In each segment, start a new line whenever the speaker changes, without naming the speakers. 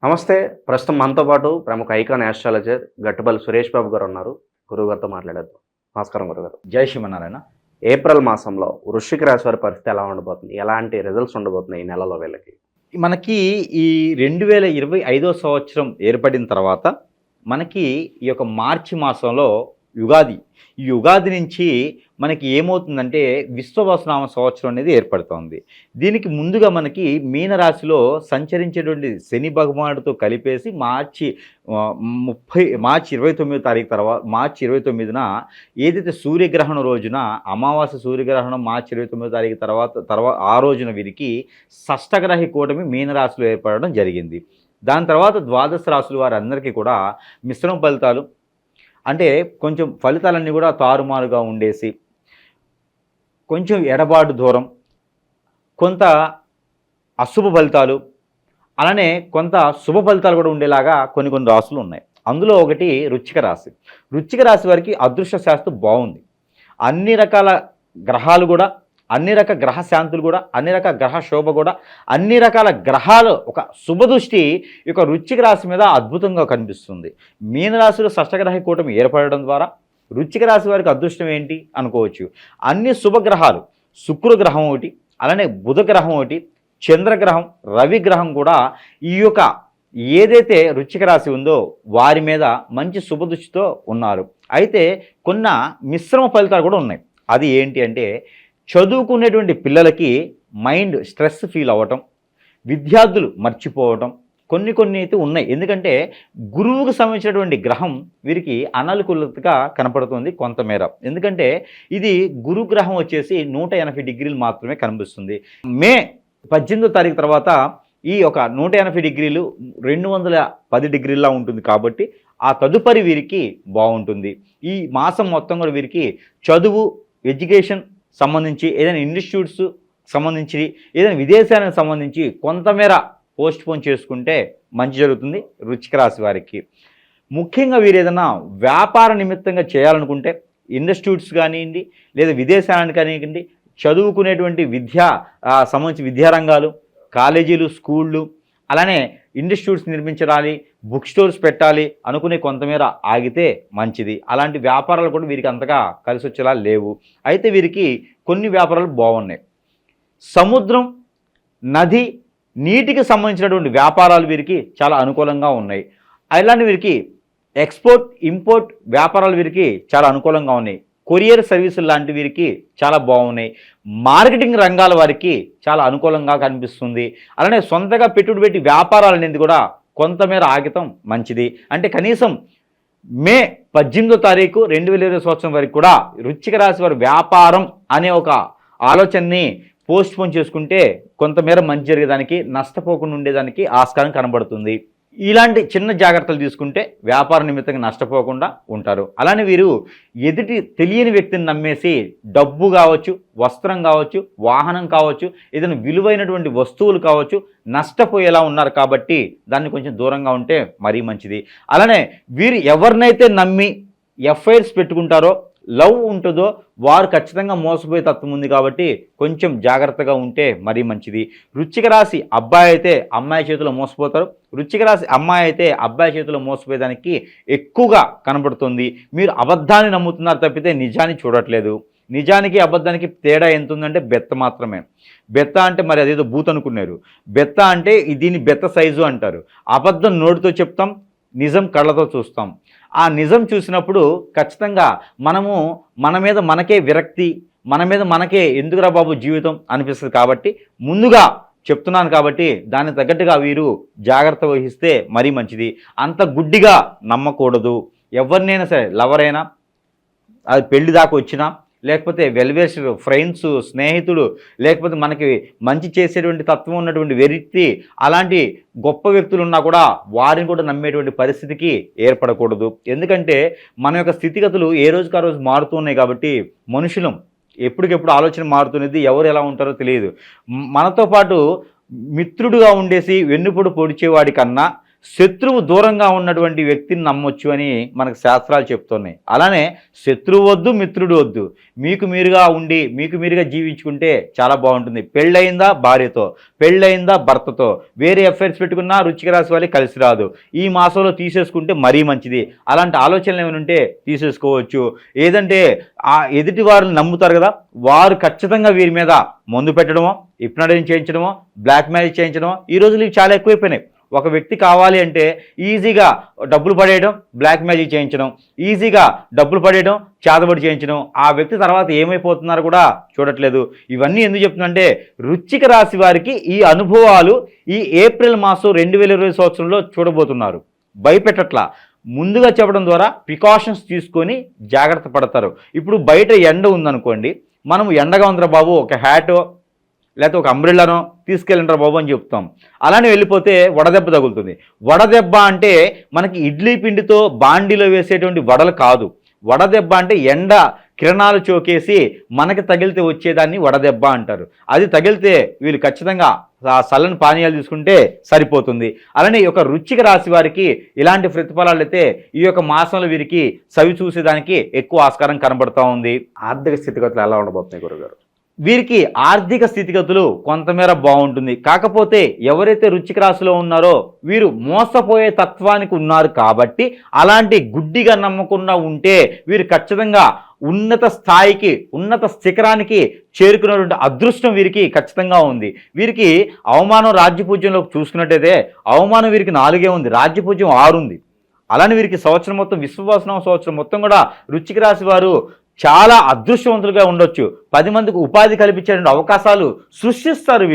నమస్తే. ప్రస్తుతం మనతో పాటు ప్రముఖ ఐకాన్ యాస్ట్రాలజర్ గట్టుబల్లి సురేష్ బాబు గారు ఉన్నారు. గురువుగారితో మాట్లాడేద్దాం. నమస్కారం గురుగారు.
జై శ్రీమన్నారాయణ.
ఏప్రిల్ మాసంలో వృశ్చిక రాశి వారి పరిస్థితి ఎలా ఉండబోతుంది? ఎలాంటి రిజల్ట్స్ ఉండబోతున్నాయి ఈ నెలలో వీళ్ళకి?
మనకి ఈ 2025 సంవత్సరం ఏర్పడిన తర్వాత మనకి ఈ యొక్క మార్చి మాసంలో యుగాది. ఈ యుగాది నుంచి మనకి ఏమవుతుందంటే విశ్వవసునామ సంవత్సరం అనేది ఏర్పడుతోంది. దీనికి ముందుగా మనకి మీనరాశిలో సంచరించేటువంటి శని భగవానుడితో కలిపేసి మార్చి 29వ తారీఖు తర్వాత మార్చి 29న ఏదైతే సూర్యగ్రహణం రోజున అమావాస్య సూర్యగ్రహణం మార్చి 29వ తారీఖు తర్వాత ఆ రోజున వీరికి షష్టగ్రహి కూటమి మీనరాశిలో ఏర్పడడం జరిగింది. దాని తర్వాత ద్వాదశ రాశుల వారందరికీ కూడా మిశ్రమ ఫలితాలు, అంటే కొంచెం ఫలితాలన్నీ కూడా తారుమారుగా ఉండేసి, కొంచెం ఎడబాటు దూరం, కొంత అశుభ ఫలితాలు, అలానే కొంత శుభ ఫలితాలు కూడా ఉండేలాగా కొన్ని రాశులు ఉన్నాయి. అందులో ఒకటి వృశ్చిక రాశి. వృశ్చిక రాశి వారికి అదృష్ట శాస్త్రం బాగుంది. అన్ని రకాల గ్రహాలు కూడా, అన్ని రకాల గ్రహ శాంతులు కూడా, అన్ని రకాల గ్రహ శోభ కూడా, అన్ని రకాల గ్రహాలు ఒక శుభదృష్టి ఈ యొక్క వృశ్చిక రాశి మీద అద్భుతంగా కనిపిస్తుంది. మీనరాశిలో షష్టగ్రహ కూటమి ఏర్పడడం ద్వారా వృశ్చిక రాశి వారికి అదృష్టం ఏంటి అనుకోవచ్చు. అన్ని శుభగ్రహాలు, శుక్రగ్రహం ఒకటి, అలానే బుధగ్రహం ఒకటి, చంద్రగ్రహం, రవిగ్రహం కూడా ఈ యొక్క ఏదైతే వృశ్చిక రాశి ఉందో వారి మీద మంచి శుభదృష్టితో ఉన్నారు. అయితే కొన్ని మిశ్రమ ఫలితాలు కూడా ఉన్నాయి. అది ఏంటి అంటే, చదువుకునేటువంటి పిల్లలకి మైండ్ స్ట్రెస్ ఫీల్ అవ్వటం, విద్యార్థులు మర్చిపోవటం కొన్ని అయితే ఉన్నాయి. ఎందుకంటే గురువుకు సంబంధించినటువంటి గ్రహం వీరికి అననుకూలతగా కనపడుతుంది కొంతమేర. ఎందుకంటే ఇది గురుగ్రహం వచ్చేసి 180 డిగ్రీలు మాత్రమే కనిపిస్తుంది. మే 18వ తారీఖు తర్వాత ఈ ఒక 180 డిగ్రీలు 210 డిగ్రీలా ఉంటుంది. కాబట్టి ఆ తదుపరి వీరికి బాగుంటుంది. ఈ మాసం మొత్తం కూడా వీరికి చదువు, ఎడ్యుకేషన్ సంబంధించి, ఏదైనా ఇన్స్టిట్యూట్స్ సంబంధించి, ఏదైనా విదేశాలకు సంబంధించి కొంతమేర పోస్ట్ పోన్ చేసుకుంటే మంచి జరుగుతుంది వృశ్చిక రాశి వారికి. ముఖ్యంగా వీరు ఏదైనా వ్యాపార నిమిత్తంగా చేయాలనుకుంటే ఇన్స్టిట్యూట్స్ కానివ్వండి, లేదా విదేశాలకు కానివ్వండి, చదువుకునేటువంటి సంబంధించి విద్యారంగాలు, కాలేజీలు, స్కూళ్ళు, అలానే ఇన్స్టిట్యూట్స్ నిర్మించాలి, బుక్ స్టోర్స్ పెట్టాలి అనుకునే కొంతమేర ఆగితే మంచిది. అలాంటి వ్యాపారాలు కూడా వీరికి అంతగా కలిసి వచ్చేలా లేవు. అయితే వీరికి కొన్ని వ్యాపారాలు బాగున్నాయి. సముద్రం, నది, నీటికి సంబంధించినటువంటి వ్యాపారాలు వీరికి చాలా అనుకూలంగా ఉన్నాయి. అలానే వీరికి ఎక్స్పోర్ట్, ఇంపోర్ట్ వ్యాపారాలు వీరికి చాలా అనుకూలంగా ఉన్నాయి. కొరియర్ సర్వీసులు లాంటి వీరికి చాలా బాగున్నాయి. మార్కెటింగ్ రంగాల వారికి చాలా అనుకూలంగా కనిపిస్తుంది. అలానే సొంతగా పెట్టుబడి పెట్టి వ్యాపారాలు అనేది కూడా కొంతమేర ఆగితం మంచిది. అంటే కనీసం మే 18వ తారీఖు 2020 సంవత్సరం వరకు కూడా వృశ్చిక రాశి వారి వ్యాపారం అనే ఒక ఆలోచనని పోస్ట్ పోన్ చేసుకుంటే కొంతమేర మంచి జరిగేదానికి, నష్టపోకుండా ఉండేదానికి ఆస్కారం కనబడుతుంది. ఇలాంటి చిన్న జాగ్రత్తలు తీసుకుంటే వ్యాపార నిమిత్తంగా నష్టపోకుండా ఉంటారు. అలానే వీరు ఎదుటి తెలియని వ్యక్తిని నమ్మేసి డబ్బు కావచ్చు, వస్త్రం కావచ్చు, వాహనం కావచ్చు, ఏదైనా విలువైనటువంటి వస్తువులు కావచ్చు నష్టపోయేలా ఉన్నారు. కాబట్టి దాన్ని కొంచెం దూరంగా ఉంటే మరీ మంచిది. అలానే వీరు ఎవరినైతే నమ్మి ఎఫ్ఐఆర్స్ పెట్టుకుంటారో, లవ్ ఉంటుందో వారు ఖచ్చితంగా మోసపోయే తత్వం ఉంది. కాబట్టి కొంచెం జాగ్రత్తగా ఉంటే మరీ మంచిది. వృశ్చిక రాశి అబ్బాయి అయితే అమ్మాయి చేతిలో మోసపోతారు. వృశ్చిక రాశి అమ్మాయి అయితే అబ్బాయి చేతిలో మోసపోయేదానికి ఎక్కువగా కనబడుతుంది. మీరు అబద్ధాన్ని నమ్ముతున్నారు తప్పితే నిజాన్ని చూడట్లేదు. నిజానికి అబద్ధానికి తేడా ఎంత ఉందంటే బెత్త మాత్రమే. బెత్త అంటే మరి అదేదో బూత్ అనుకున్నారు. బెత్త అంటే దీన్ని బెత్త సైజు అంటారు. అబద్ధం నోటితో చెప్తాం, నిజం కళ్ళతో చూస్తాం. ఆ నిజం చూసినప్పుడు ఖచ్చితంగా మన మీద మనకే విరక్తి, మన మీద మనకే ఎందుకురా బాబు జీవితం అనిపిస్తుంది. కాబట్టి ముందుగా చెప్తున్నాను కాబట్టి దానికి తగ్గట్టుగా వీరు జాగ్రత్త వహిస్తే మరీ మంచిది. అంత గుడ్డిగా నమ్మకూడదు. ఎవరినైనా సరే, లవర్ అయినా, అది పెళ్లి దాకా వచ్చినా, లేకపోతే వెల్వేషర్ ఫ్రెండ్స్, స్నేహితుడు, లేకపోతే మనకి మంచి చేసేటువంటి తత్వం ఉన్నటువంటి వ్యక్తి, అలాంటి గొప్ప వ్యక్తులు ఉన్నా కూడా వారిని కూడా నమ్మేటువంటి పరిస్థితికి ఏర్పడకూడదు. ఎందుకంటే మన యొక్క స్థితిగతులు ఏ రోజుకి ఆ రోజు మారుతూ ఉన్నాయి. కాబట్టి మనుషులం ఎప్పటికెప్పుడు ఆలోచన మారుతున్నది, ఎవరు ఎలా ఉంటారో తెలియదు. మనతో పాటు మిత్రుడుగా ఉండేసి వెన్నుపొడు పొడిచేవాడి కన్నా శత్రువు దూరంగా ఉన్నటువంటి వ్యక్తిని నమ్మొచ్చు అని మనకు శాస్త్రాలు చెప్తున్నాయి. అలానే శత్రువు వద్దు, మిత్రుడు వద్దు, మీకు మీరుగా ఉండి మీకు మీరుగా జీవించుకుంటే చాలా బాగుంటుంది. పెళ్ళయిందా భార్యతో, పెళ్ళయిందా భర్తతో, వేరే అఫైర్స్ పెట్టుకున్నా వృశ్చిక రాశి వాళ్ళకి కలిసి రాదు. ఈ మాసంలో తీసేసుకుంటే మరీ మంచిది. అలాంటి ఆలోచనలు ఏమైనా ఉంటే తీసేసుకోవచ్చు. ఏదంటే ఆ ఎదుటి వారిని నమ్ముతారు కదా, వారు ఖచ్చితంగా వీరి మీద మందు పెట్టడమో, హిప్నటైజింగ్ చేయించడమో, బ్లాక్ మ్యాజిక్ చేయించడమో ఈ రోజులు ఇవి చాలా ఎక్కువైపోయినాయి. ఒక వ్యక్తి కావాలి అంటే ఈజీగా డబ్బులు పడేయడం, బ్లాక్ మ్యాజిక్ చేయించడం, ఈజీగా డబ్బులు పడేయడం, చేతబడి చేయించడం, ఆ వ్యక్తి తర్వాత ఏమైపోతున్నారో కూడా చూడట్లేదు. ఇవన్నీ ఎందుకు చెప్తుందంటే వృశ్చిక రాశి వారికి ఈ అనుభవాలు ఈ ఏప్రిల్ మాసం 2020 సంవత్సరంలో చూడబోతున్నారు. భయపెట్టట్లా, ముందుగా చెప్పడం ద్వారా ప్రికాషన్స్ తీసుకొని జాగ్రత్త పడతారు. ఇప్పుడు బయట ఎండ ఉందనుకోండి, మనం ఎండగా ఉందిరా బాబు ఒక హ్యాటో లేకపోతే ఒక అంబ్రెల్లానో తీసుకెళ్ళంటారా బాబు అని చెప్తాం. అలానే వెళ్ళిపోతే వడదెబ్బ తగులుతుంది. వడదెబ్బ అంటే మనకి ఇడ్లీ పిండితో బాండీలో వేసేటువంటి వడలు కాదు. వడదెబ్బ అంటే ఎండ కిరణాలు చోకేసి మనకి తగిలితే వచ్చేదాన్ని వడదెబ్బ అంటారు. అది తగిలితే వీళ్ళు ఖచ్చితంగా ఆ చల్లని పానీయాలు తీసుకుంటే సరిపోతుంది. అలానే ఈ యొక్క వృశ్చిక రాశి వారికి ఇలాంటి ప్రతిఫలాలు అయితే ఈ యొక్క మాసంలో వీరికి సవి చూసేదానికి ఎక్కువ ఆస్కారం కనబడుతూ ఉంది.
ఆర్థిక స్థితిగతులు ఎలా ఉండబోతున్నాయి గురుగారు?
వీరికి ఆర్థిక స్థితిగతులు కొంతమేర బాగుంటుంది. కాకపోతే ఎవరైతే వృశ్చిక రాశిలో ఉన్నారో వీరు మోసపోయే తత్వానికి ఉన్నారు కాబట్టి అలాంటి గుడ్డిగా నమ్మకుండా ఉంటే వీరు ఖచ్చితంగా ఉన్నత స్థాయికి, ఉన్నత శిఖరానికి చేరుకున్నటువంటి అదృష్టం వీరికి ఖచ్చితంగా ఉంది. వీరికి అవమానం రాజ్యపూజ్యంలో చూసుకున్నట్టయితే అవమానం వీరికి 4 ఉంది, రాజ్యపూజ్యం 6 ఉంది. అలానే వీరికి సంవత్సరం మొత్తం, విశ్వవాసనం సంవత్సరం మొత్తం కూడా వృశ్చిక రాశి వారు చాలా అదృష్టవంతులుగా ఉండొచ్చు. 10 మందికి ఉపాధి కల్పించేటువంటి అవకాశాలు సృష్టిస్తారు.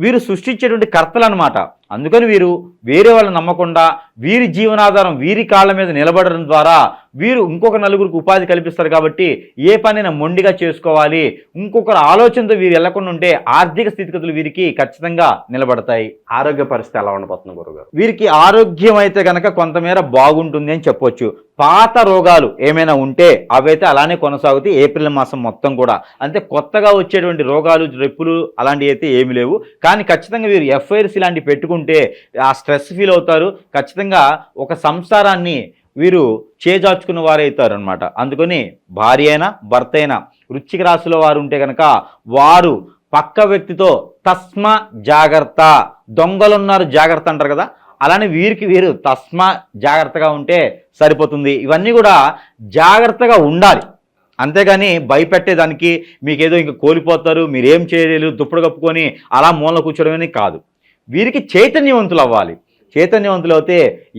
వీరు సృష్టించేటువంటి కర్తలు అనమాట. అందుకని వీరు వేరే వాళ్ళని నమ్మకుండా వీరి జీవనాధారం వీరి కాళ్ళ మీద నిలబడడం ద్వారా వీరు ఇంకొక నలుగురికి ఉపాధి కల్పిస్తారు. కాబట్టి ఏ పనైనా మొండిగా చేసుకోవాలి, ఇంకొకరు ఆలోచనతో వీరు వెళ్లకుండా ఉంటే ఆర్థిక స్థితిగతులు వీరికి ఖచ్చితంగా నిలబడతాయి.
ఆరోగ్య పరిస్థితి ఎలా ఉండబోతుంది గురుగారు?
వీరికి ఆరోగ్యం అయితే కనుక కొంతమేర బాగుంటుంది అని చెప్పొచ్చు. పాత రోగాలు ఏమైనా ఉంటే అవైతే అలానే కొనసాగుతాయి ఏప్రిల్ మాసం మొత్తం కూడా. అంటే కొత్తగా వచ్చేటువంటి రోగాలు, రెప్పులు అలాంటివి అయితే ఏమి లేవు. కానీ ఖచ్చితంగా వీరు ఎఫ్ఐఆర్స్ ఇలాంటివి పెట్టుకుంటే ఆ స్ట్రెస్ ఫీల్ అవుతారు. ఖచ్చితంగా ఒక సంసారాన్ని వీరు చేజార్చుకున్న వారైతారు అనమాట. అందుకని భార్య అయినా భర్త అయినా వృశ్చిక రాశిలో వారు ఉంటే కనుక వారు పక్క వ్యక్తితో తస్మా జాగ్రత్త, దొంగలున్నారు జాగ్రత్త అంటారు కదా, అలానే వీరు తస్మా జాగ్రత్తగా ఉంటే సరిపోతుంది. ఇవన్నీ కూడా జాగ్రత్తగా ఉండాలి. అంతేగాని భయపెట్టేదానికి మీకేదో ఇంకా కోల్పోతారు, మీరేం చేయలేరు, దుప్పటి కప్పుకొని అలా మూల కూర్చోవడమని కాదు. వీరికి చైతన్యవంతులు అవ్వాలి. చైతన్యవంతులు అయితే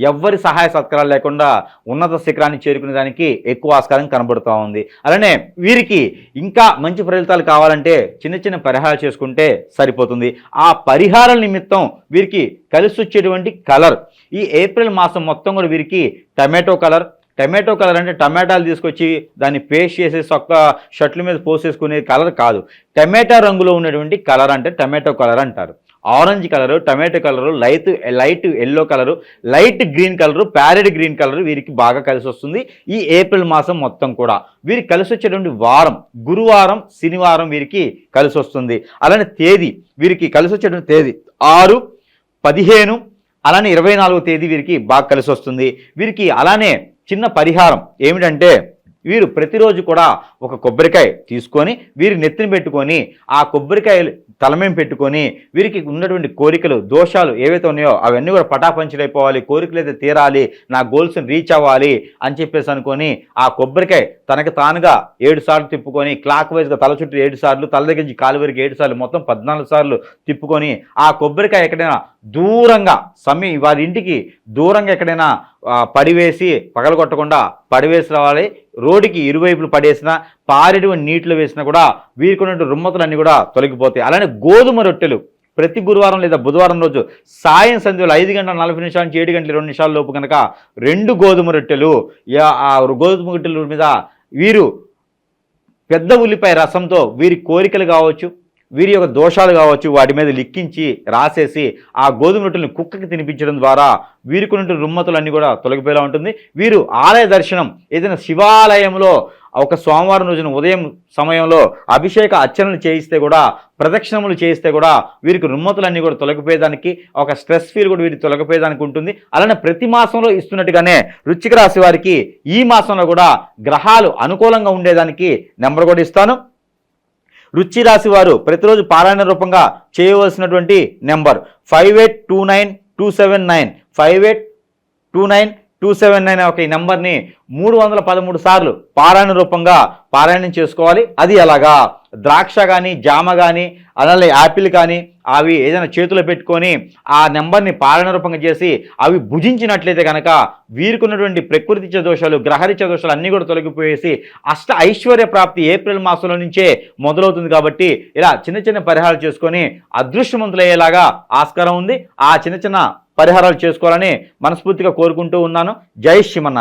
ఎవ్వరి సహాయ సత్కారాలు లేకుండా ఉన్నత శిఖరాన్ని చేరుకునే దానికి ఎక్కువ ఆస్కారం కనబడుతూ ఉంది. అలానే వీరికి ఇంకా మంచి ఫలితాలు కావాలంటే చిన్న చిన్న పరిహారాలు చేసుకుంటే సరిపోతుంది. ఆ పరిహారాల నిమిత్తం వీరికి కలిసి వచ్చేటువంటి కలర్ ఈ ఏప్రిల్ మాసం మొత్తం కూడా వీరికి టమాటో కలర్ అంటే టమాటాలు తీసుకొచ్చి దాన్ని పేస్ట్ చేసేసి ఒక్క షర్ట్ల మీద పోసేసుకునే కలర్ కాదు. టమాటా రంగులో ఉన్నటువంటి కలర్ అంటే టమాటో కలర్ అంటారు. Orange colour, tomato colour, light yellow colour, light green colour, parrot green colour వీరికి బాగా కలిసి వస్తుంది ఈ ఏప్రిల్ మాసం మొత్తం కూడా. వీరికి కలిసి వచ్చేటువంటి వారం గురువారం, శనివారం వీరికి కలిసి వస్తుంది. అలానే తేదీ వీరికి కలిసి వచ్చేటువంటి తేదీ 6, 15 అలానే 24వ తేదీ వీరికి బాగా కలిసి వస్తుంది. వీరికి అలానే చిన్న పరిహారం ఏమిటంటే వీరు ప్రతిరోజు కూడా ఒక కొబ్బరికాయ తీసుకొని వీరి నెత్తిని పెట్టుకొని ఆ కొబ్బరికాయ తలమేం పెట్టుకొని వీరికి ఉన్నటువంటి కోరికలు, దోషాలు ఏవైతే ఉన్నాయో అవన్నీ కూడా పటాపంచలైపోవాలి, కోరికలు అయితే తీరాలి, నా గోల్స్ని రీచ్ అవ్వాలి అని చెప్పేసి అనుకొని ఆ కొబ్బరికాయ తనకు తానుగా 7 సార్లు తిప్పుకొని క్లాక్ వైజ్గా తల చుట్టూ 7 సార్లు, తల దగ్గర నుంచి కాలు వరకు 7 సార్లు, మొత్తం 14 సార్లు తిప్పుకొని ఆ కొబ్బరికాయ ఎక్కడైనా దూరంగా వారి ఇంటికి దూరంగా ఎక్కడైనా పడివేసి పగలగొట్టకుండా పడివేసి రావాలి. రోడ్డుకి ఇరువైపులు పడేసినా పారేటువంటి నీటిలో వేసినా కూడా వీరికి ఉన్నటువంటి రుమ్మతులన్నీ కూడా తొలగిపోతాయి. అలానే గోధుమ రొట్టెలు ప్రతి గురువారం లేదా బుధవారం రోజు సాయం సంధ్యలో 5 గంటల 40 నిమిషాల నుంచి 7 గంటల 2 నిమిషాల లోపు కనుక 2 గోధుమ రొట్టెలు, ఆ గోధుమ రొట్టెల మీద వీరు పెద్ద ఉల్లిపాయ రసంతో వీరి కోరికలు కావచ్చు, వీరి యొక్క దోషాలు కావచ్చు వాటి మీద లిక్కించి రాసేసి ఆ గోధుమ రొట్టెలను కుక్కకి తినిపించడం ద్వారా వీరికి ఉన్నటువంటి రుమ్మతులన్నీ కూడా తొలగిపోయేలా ఉంటుంది. వీరు ఆలయ దర్శనం ఏదైనా శివాలయంలో ఒక సోమవారం రోజున ఉదయం సమయంలో అభిషేక అర్చనలు చేయిస్తే కూడా, ప్రదక్షిణములు చేయిస్తే కూడా వీరికి రుమ్మతులన్నీ కూడా తొలగిపోయేదానికి, ఒక స్ట్రెస్ ఫీల్ కూడా వీరికి తొలగిపోయేదానికి ఉంటుంది. అలానే ప్రతి మాసంలో ఇస్తున్నట్టుగానే వృశ్చిక రాశి వారికి ఈ మాసంలో కూడా గ్రహాలు అనుకూలంగా ఉండేదానికి నెంబర్ కూడా ఇస్తాను. వృశ్చిక రాశి వారు ప్రతిరోజు పారాయణ రూపంగా చేయవలసినటువంటి నెంబర్ 5829 279 ఒక ఈ నెంబర్ని 313 సార్లు పారాయణ రూపంగా పారాయణం చేసుకోవాలి. అది ఎలాగా? ద్రాక్ష కానీ, జామ కానీ, అలాగే యాపిల్ కానీ అవి ఏదైనా చేతిలో పెట్టుకొని ఆ నెంబర్ని పారాయణ రూపంగా చేసి అవి భుజించినట్లయితే కనుక వీరికి ఉన్నటువంటి ప్రకృతిచ దోషాలు, గ్రహరిచ దోషాలు అన్నీ కూడా తొలగిపోయేసి అష్ట ఐశ్వర్య ప్రాప్తి ఏప్రిల్ మాసంలో నుంచే మొదలవుతుంది. కాబట్టి ఇలా చిన్న చిన్న పరిహారాలు చేసుకొని అదృష్టవంతులయ్యేలాగా ఆస్కారం ఉంది. ఆ చిన్న చిన్న పరిహారాలు చేసుకోవాలని మనస్ఫూర్తిగా కోరుకుంటూ ఉన్నాను. జై శ్రీమన్నారాయణ.